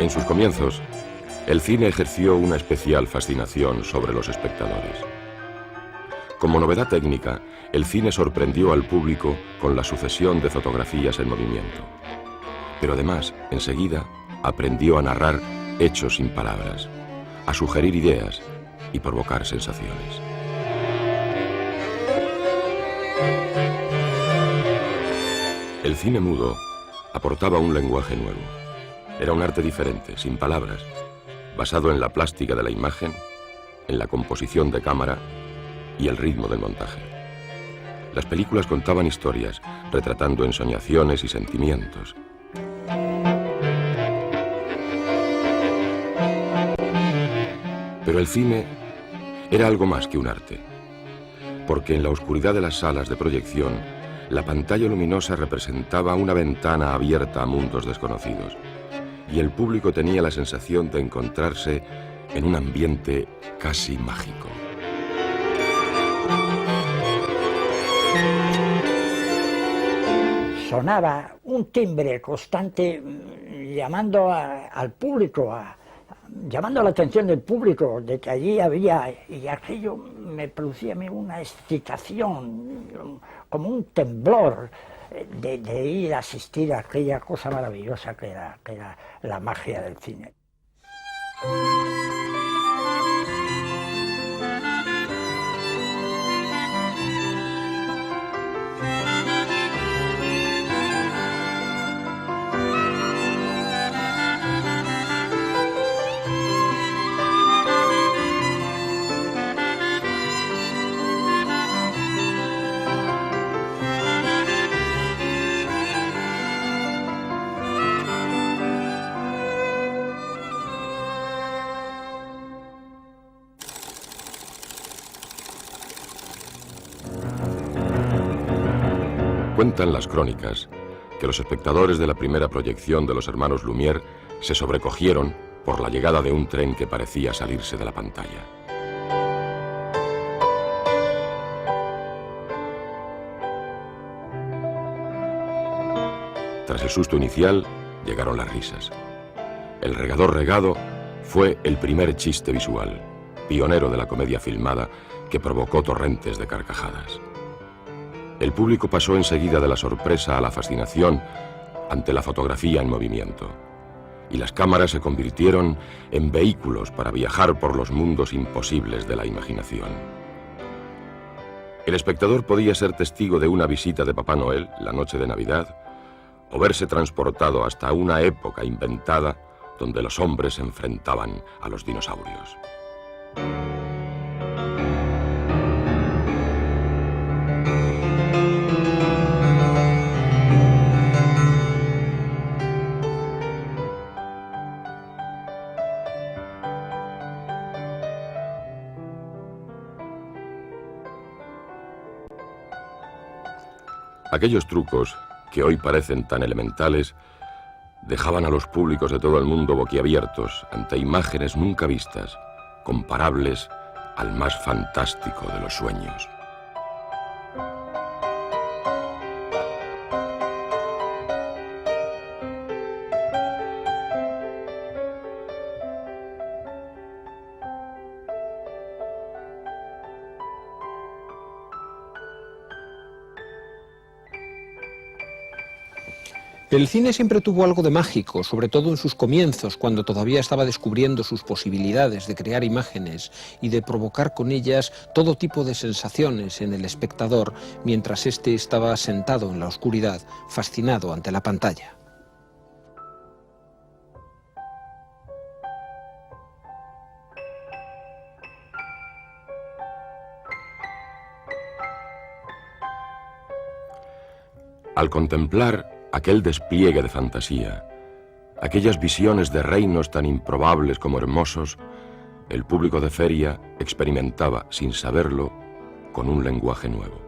En sus comienzos, el cine ejerció una especial fascinación sobre los espectadores. Como novedad técnica, el cine sorprendió al público con la sucesión de fotografías en movimiento. Pero además, enseguida, aprendió a narrar hechos sin palabras, a sugerir ideas y provocar sensaciones. El cine mudo aportaba un lenguaje nuevo. Era un arte diferente, sin palabras, basado en la plástica de la imagen, en la composición de cámara y el ritmo del montaje. Las películas contaban historias, retratando ensoñaciones y sentimientos. Pero el cine era algo más que un arte, porque en la oscuridad de las salas de proyección, la pantalla luminosa representaba una ventana abierta a mundos desconocidos, y el público tenía la sensación de encontrarse en un ambiente casi mágico. Sonaba un timbre constante llamando al público, llamando la atención del público de que allí había, y aquello me producía a mí una excitación, como un temblor de ir a asistir a aquella cosa maravillosa que era la magia del cine. Cuentan las crónicas que los espectadores de la primera proyección de los hermanos Lumière se sobrecogieron por la llegada de un tren que parecía salirse de la pantalla. Tras el susto inicial, llegaron las risas. El regador regado fue el primer chiste visual, pionero de la comedia filmada, que provocó torrentes de carcajadas. El público pasó enseguida de la sorpresa a la fascinación ante la fotografía en movimiento, y las cámaras se convirtieron en vehículos para viajar por los mundos imposibles de la imaginación. El espectador podía ser testigo de una visita de Papá Noel la noche de Navidad, o verse transportado hasta una época inventada donde los hombres se enfrentaban a los dinosaurios. Aquellos trucos, que hoy parecen tan elementales, dejaban a los públicos de todo el mundo boquiabiertos ante imágenes nunca vistas, comparables al más fantástico de los sueños. El cine siempre tuvo algo de mágico, sobre todo en sus comienzos, cuando todavía estaba descubriendo sus posibilidades de crear imágenes y de provocar con ellas todo tipo de sensaciones en el espectador, mientras éste estaba sentado en la oscuridad, fascinado ante la pantalla. Al contemplar aquel despliegue de fantasía, aquellas visiones de reinos tan improbables como hermosos, el público de feria experimentaba, sin saberlo, con un lenguaje nuevo.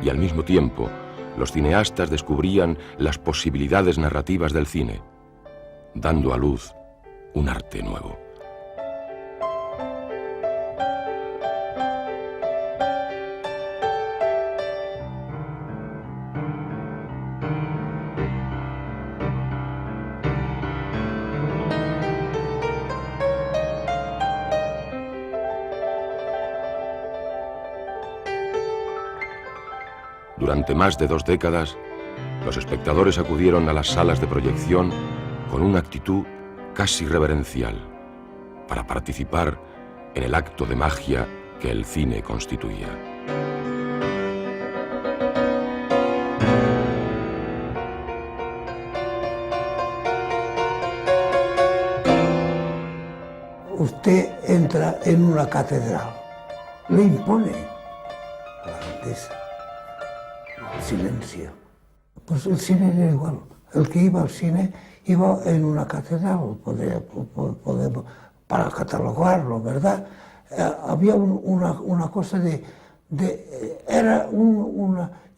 Y al mismo tiempo, los cineastas descubrían las posibilidades narrativas del cine, dando a luz un arte nuevo. Durante más de 2 décadas, los espectadores acudieron a las salas de proyección con una actitud casi reverencial para participar en el acto de magia que el cine constituía. Usted entra en una catedral, le impone la grandeza, silencio. Pues el cine era igual. El que iba al cine iba en una catedral, podemos, para catalogarlo, ¿verdad? Había una cosa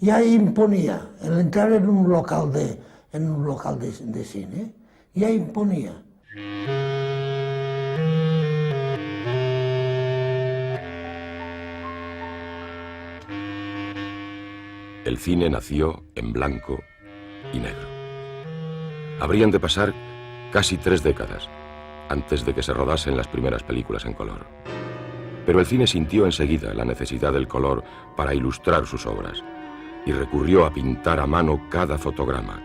ya imponía, el entrar en un local de cine, ya imponía. El cine nació en blanco y negro. Habrían de pasar casi 3 décadas antes de que se rodasen las primeras películas en color. Pero el cine sintió enseguida la necesidad del color para ilustrar sus obras y recurrió a pintar a mano cada fotograma,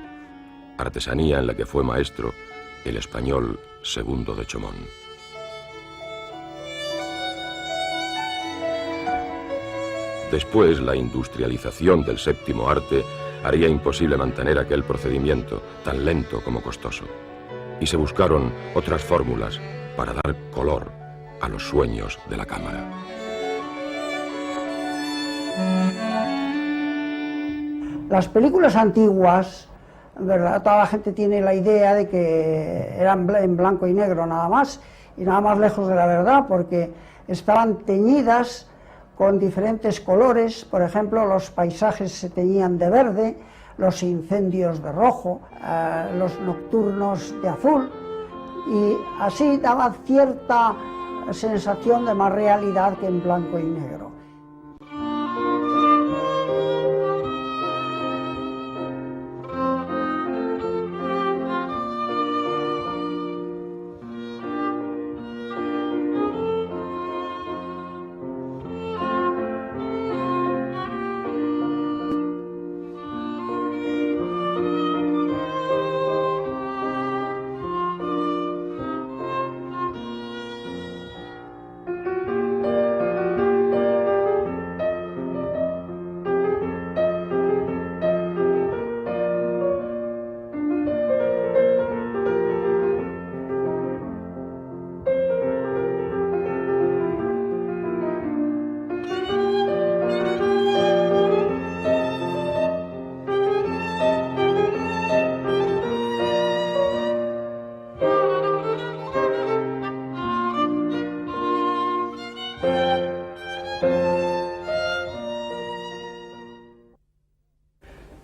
artesanía en la que fue maestro el español Segundo de Chomón. Después, la industrialización del séptimo arte haría imposible mantener aquel procedimiento tan lento como costoso, y se buscaron otras fórmulas para dar color a los sueños de la cámara. Las películas antiguas, ¿verdad? Toda la gente tiene la idea de que eran en blanco y negro nada más, y nada más lejos de la verdad, porque estaban teñidas con diferentes colores. Por ejemplo, los paisajes se teñían de verde, los incendios de rojo, los nocturnos de azul, y así daba cierta sensación de más realidad que en blanco y negro.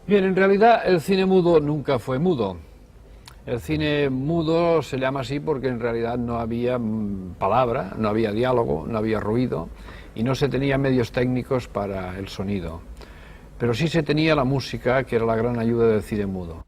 Bien, en realidad el cine mudo nunca fue mudo. El cine mudo se llama así porque en realidad no había palabra, no había diálogo, no había ruido y no se tenía medios técnicos para el sonido. Pero sí se tenía la música, que era la gran ayuda del cine mudo.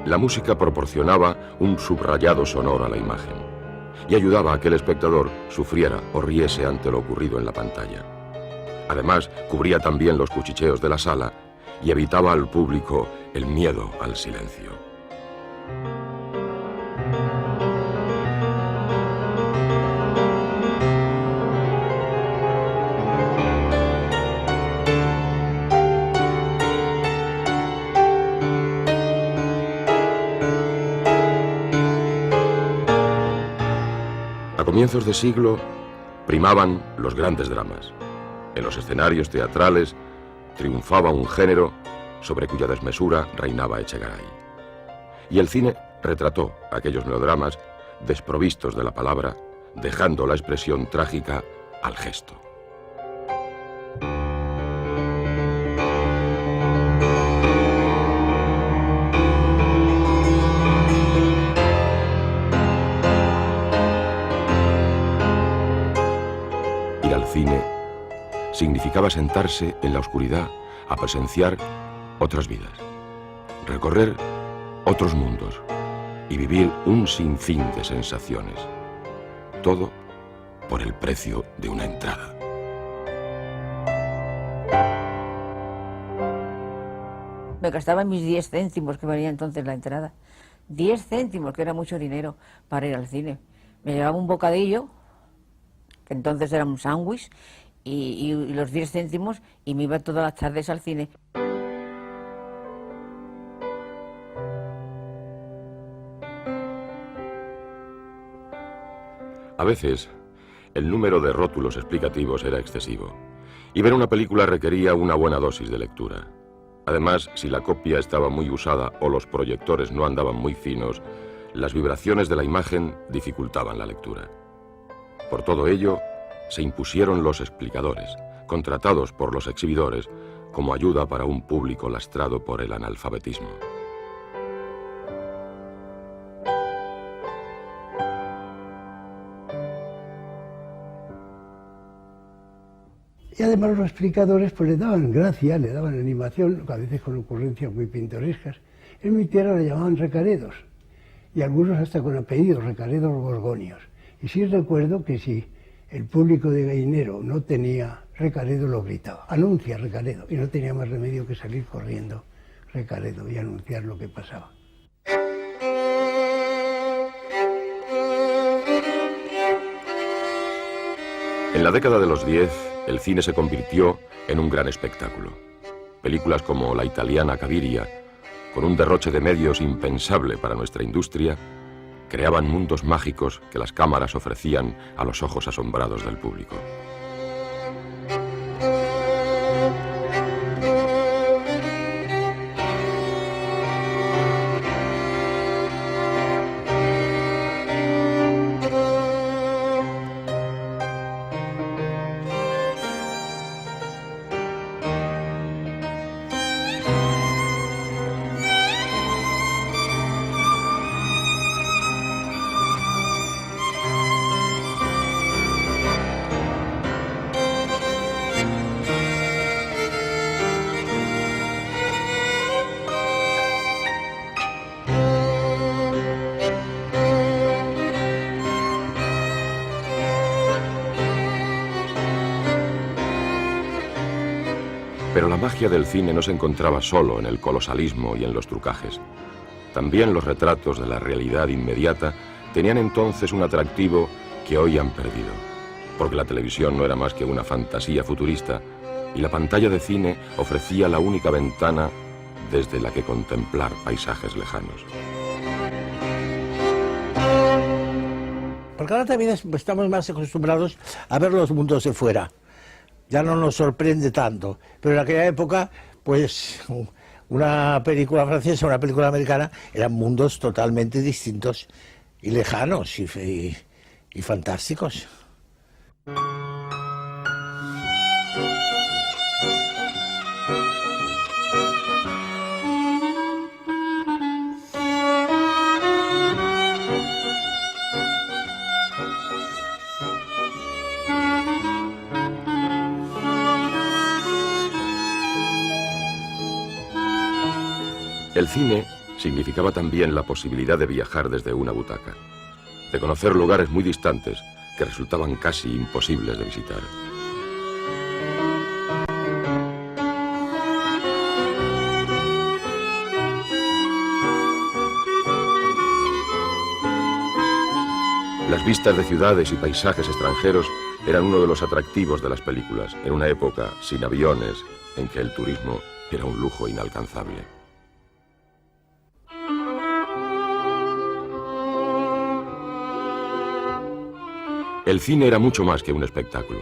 La música proporcionaba un subrayado sonoro a la imagen y ayudaba a que el espectador sufriera o riese ante lo ocurrido en la pantalla. Además, cubría también los cuchicheos de la sala y evitaba al público el miedo al silencio. A comienzos de siglo primaban los grandes dramas. En los escenarios teatrales triunfaba un género sobre cuya desmesura reinaba Echegaray. Y el cine retrató aquellos melodramas desprovistos de la palabra, dejando la expresión trágica al gesto. Ir al cine significaba sentarse en la oscuridad a presenciar otras vidas, recorrer otros mundos y vivir un sinfín de sensaciones, todo por el precio de una entrada. Me gastaba mis 10 céntimos que valía entonces la entrada. 10 céntimos, que era mucho dinero para ir al cine. Me llevaba un bocadillo, que entonces era un sándwich, y los 10 céntimos, y me iba todas las tardes al cine. A veces, el número de rótulos explicativos era excesivo, y ver una película requería una buena dosis de lectura. Además, si la copia estaba muy usada o los proyectores no andaban muy finos, las vibraciones de la imagen dificultaban la lectura. Por todo ello, se impusieron los explicadores, contratados por los exhibidores como ayuda para un público lastrado por el analfabetismo. Y además los explicadores pues le daban gracia, le daban animación, a veces con ocurrencias muy pintorescas. En mi tierra le llamaban recaredos, y algunos hasta con apellidos, recaredos borgonios. Y sí recuerdo que si el público de Gallinero no tenía Recaredo, lo gritaba, anuncia Recaredo, y no tenía más remedio que salir corriendo Recaredo y anunciar lo que pasaba. En la década de los 10, el cine se convirtió en un gran espectáculo. Películas como La italiana Caviria, con un derroche de medios impensable para nuestra industria, creaban mundos mágicos que las cámaras ofrecían a los ojos asombrados del público. Pero la magia del cine no se encontraba solo en el colosalismo y en los trucajes. También los retratos de la realidad inmediata tenían entonces un atractivo que hoy han perdido, porque la televisión no era más que una fantasía futurista y la pantalla de cine ofrecía la única ventana desde la que contemplar paisajes lejanos. Porque ahora también estamos más acostumbrados a ver los mundos de fuera. Ya no nos sorprende tanto, pero en aquella época, pues, una película francesa, una película americana, eran mundos totalmente distintos y lejanos y fantásticos. El cine significaba también la posibilidad de viajar desde una butaca, de conocer lugares muy distantes que resultaban casi imposibles de visitar. Las vistas de ciudades y paisajes extranjeros eran uno de los atractivos de las películas, en una época sin aviones, en que el turismo era un lujo inalcanzable. El cine era mucho más que un espectáculo,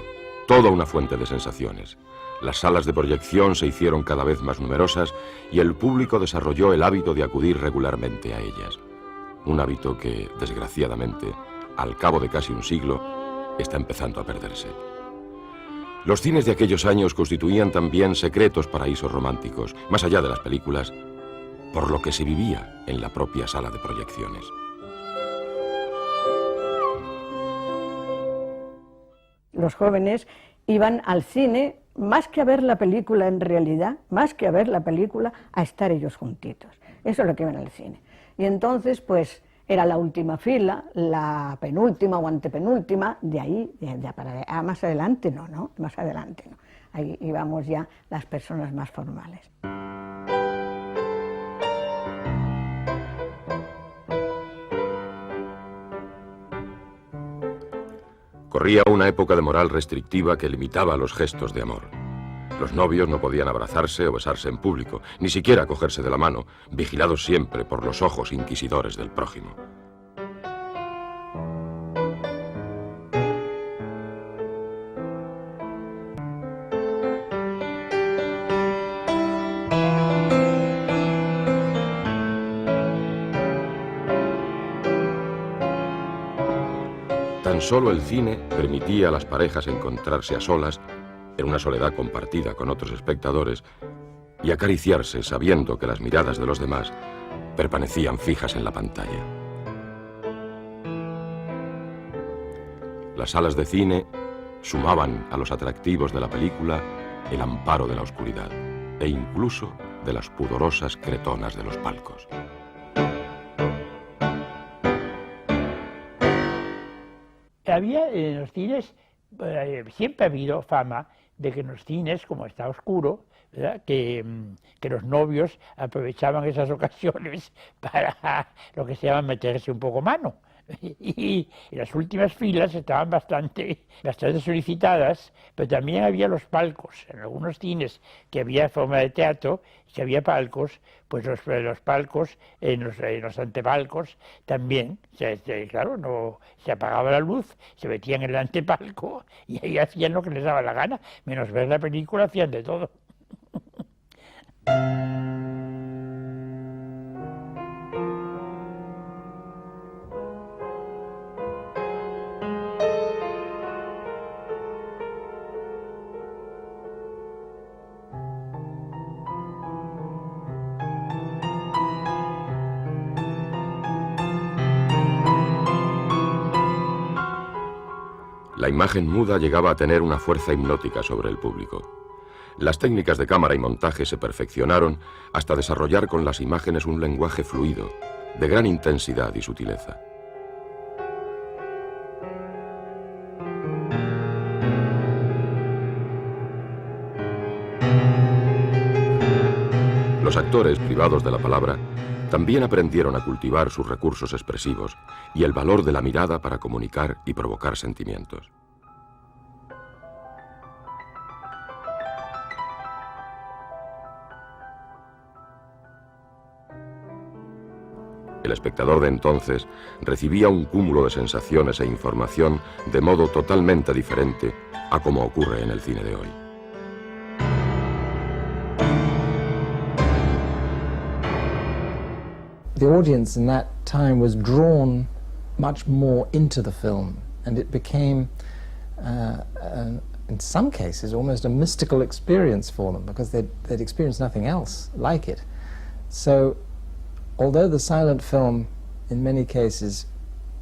toda una fuente de sensaciones. Las salas de proyección se hicieron cada vez más numerosas y el público desarrolló el hábito de acudir regularmente a ellas. Un hábito que, desgraciadamente, al cabo de casi un siglo, está empezando a perderse. Los cines de aquellos años constituían también secretos paraísos románticos, más allá de las películas, por lo que se vivía en la propia sala de proyecciones. Los jóvenes iban al cine más que a ver la película en realidad, más que a ver la película, a estar ellos juntitos. Eso es lo que iban al cine. Y entonces, pues, era la última fila, la penúltima o antepenúltima, de ahí, para más adelante no, más adelante no. Ahí íbamos ya las personas más formales. Corría una época de moral restrictiva que limitaba los gestos de amor. Los novios no podían abrazarse o besarse en público, ni siquiera cogerse de la mano, vigilados siempre por los ojos inquisidores del prójimo. Tan solo el cine permitía a las parejas encontrarse a solas, en una soledad compartida con otros espectadores, y acariciarse sabiendo que las miradas de los demás permanecían fijas en la pantalla. Las salas de cine sumaban a los atractivos de la película el amparo de la oscuridad e incluso de las pudorosas cretonas de los palcos. Había en los cines, siempre ha habido fama de que en los cines, como está oscuro, ¿verdad?, que los novios aprovechaban esas ocasiones para lo que se llama meterse un poco mano. Y las últimas filas estaban bastante solicitadas, pero también había los palcos. En algunos cines que había forma de teatro, si había palcos, pues los palcos, en los antepalcos también, claro, no se apagaba la luz, se metían en el antepalco y ahí hacían lo que les daba la gana, menos ver la película, hacían de todo. La imagen muda llegaba a tener una fuerza hipnótica sobre el público. Las técnicas de cámara y montaje se perfeccionaron hasta desarrollar con las imágenes un lenguaje fluido, de gran intensidad y sutileza. Los actores, privados de la palabra, también aprendieron a cultivar sus recursos expresivos y el valor de la mirada para comunicar y provocar sentimientos. El espectador de entonces recibía un cúmulo de sensaciones e información de modo totalmente diferente a como ocurre en el cine de hoy. The audience in that time was drawn much more into the film, and it became, in some cases, almost a mystical experience for them, because they'd experienced nothing else like it. So, although the silent film, in many cases,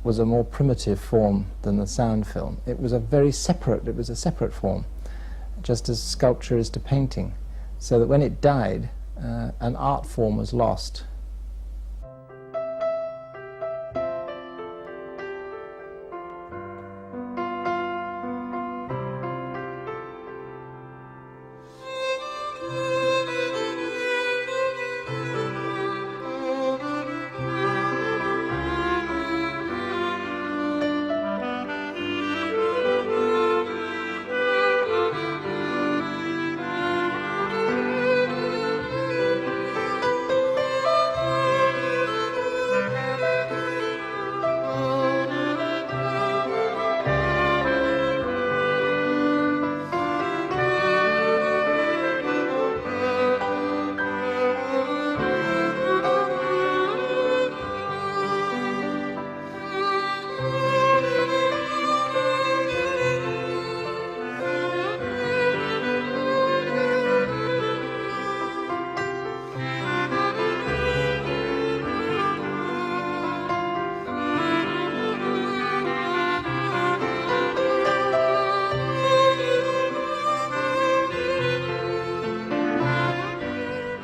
was a more primitive form than the sound film, it was a separate form, just as sculpture is to painting, so that when it died, an art form was lost.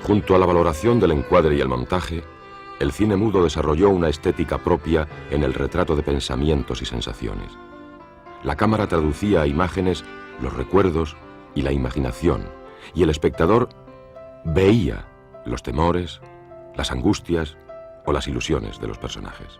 Junto a la valoración del encuadre y el montaje, el cine mudo desarrolló una estética propia en el retrato de pensamientos y sensaciones. La cámara traducía a imágenes los recuerdos y la imaginación, y el espectador veía los temores, las angustias o las ilusiones de los personajes.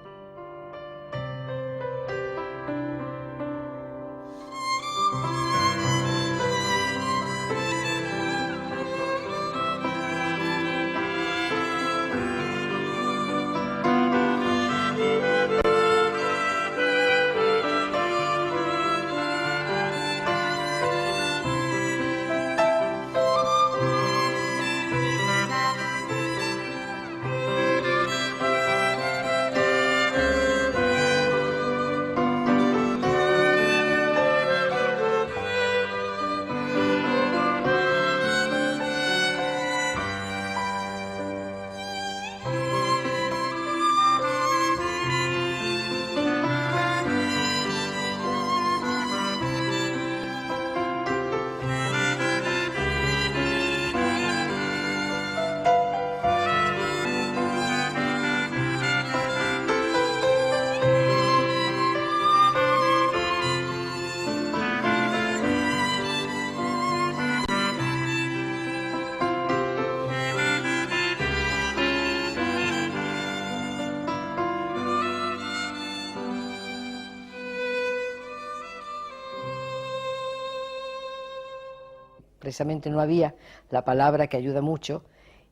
Precisamente no había la palabra que ayuda mucho,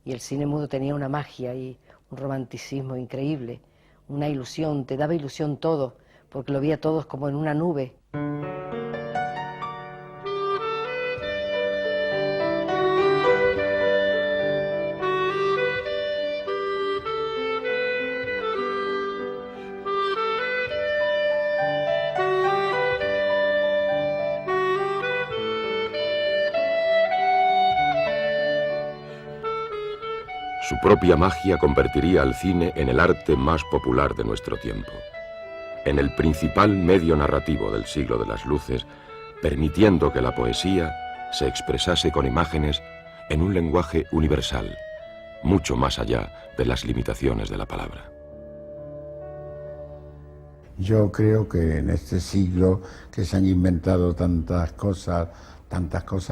y el cine mudo tenía una magia y un romanticismo increíble, una ilusión, te daba ilusión todo, porque lo veía todos como en una nube. Su propia magia convertiría al cine en el arte más popular de nuestro tiempo, en el principal medio narrativo del siglo de las luces, permitiendo que la poesía se expresase con imágenes en un lenguaje universal, mucho más allá de las limitaciones de la palabra. Yo creo que en este siglo que se han inventado tantas cosas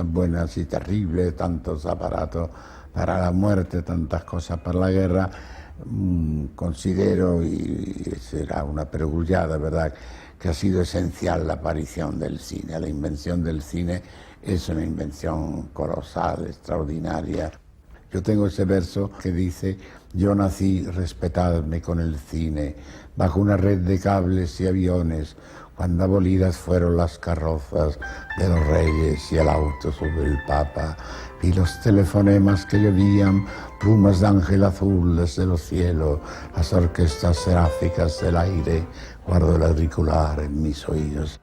buenas y terribles, tantos aparatos para la muerte, tantas cosas para la guerra, considero, y será una perogrullada, ¿verdad?, que ha sido esencial la aparición del cine. La invención del cine es una invención colosal, extraordinaria. Yo tengo ese verso que dice: yo nací, respetadme con el cine, bajo una red de cables y aviones, cuando abolidas fueron las carrozas de los reyes y el auto sobre el papa, vi los telefonemas que llovían, plumas de ángel azul desde los cielos, las orquestas seráficas del aire, guardo el auricular en mis oídos.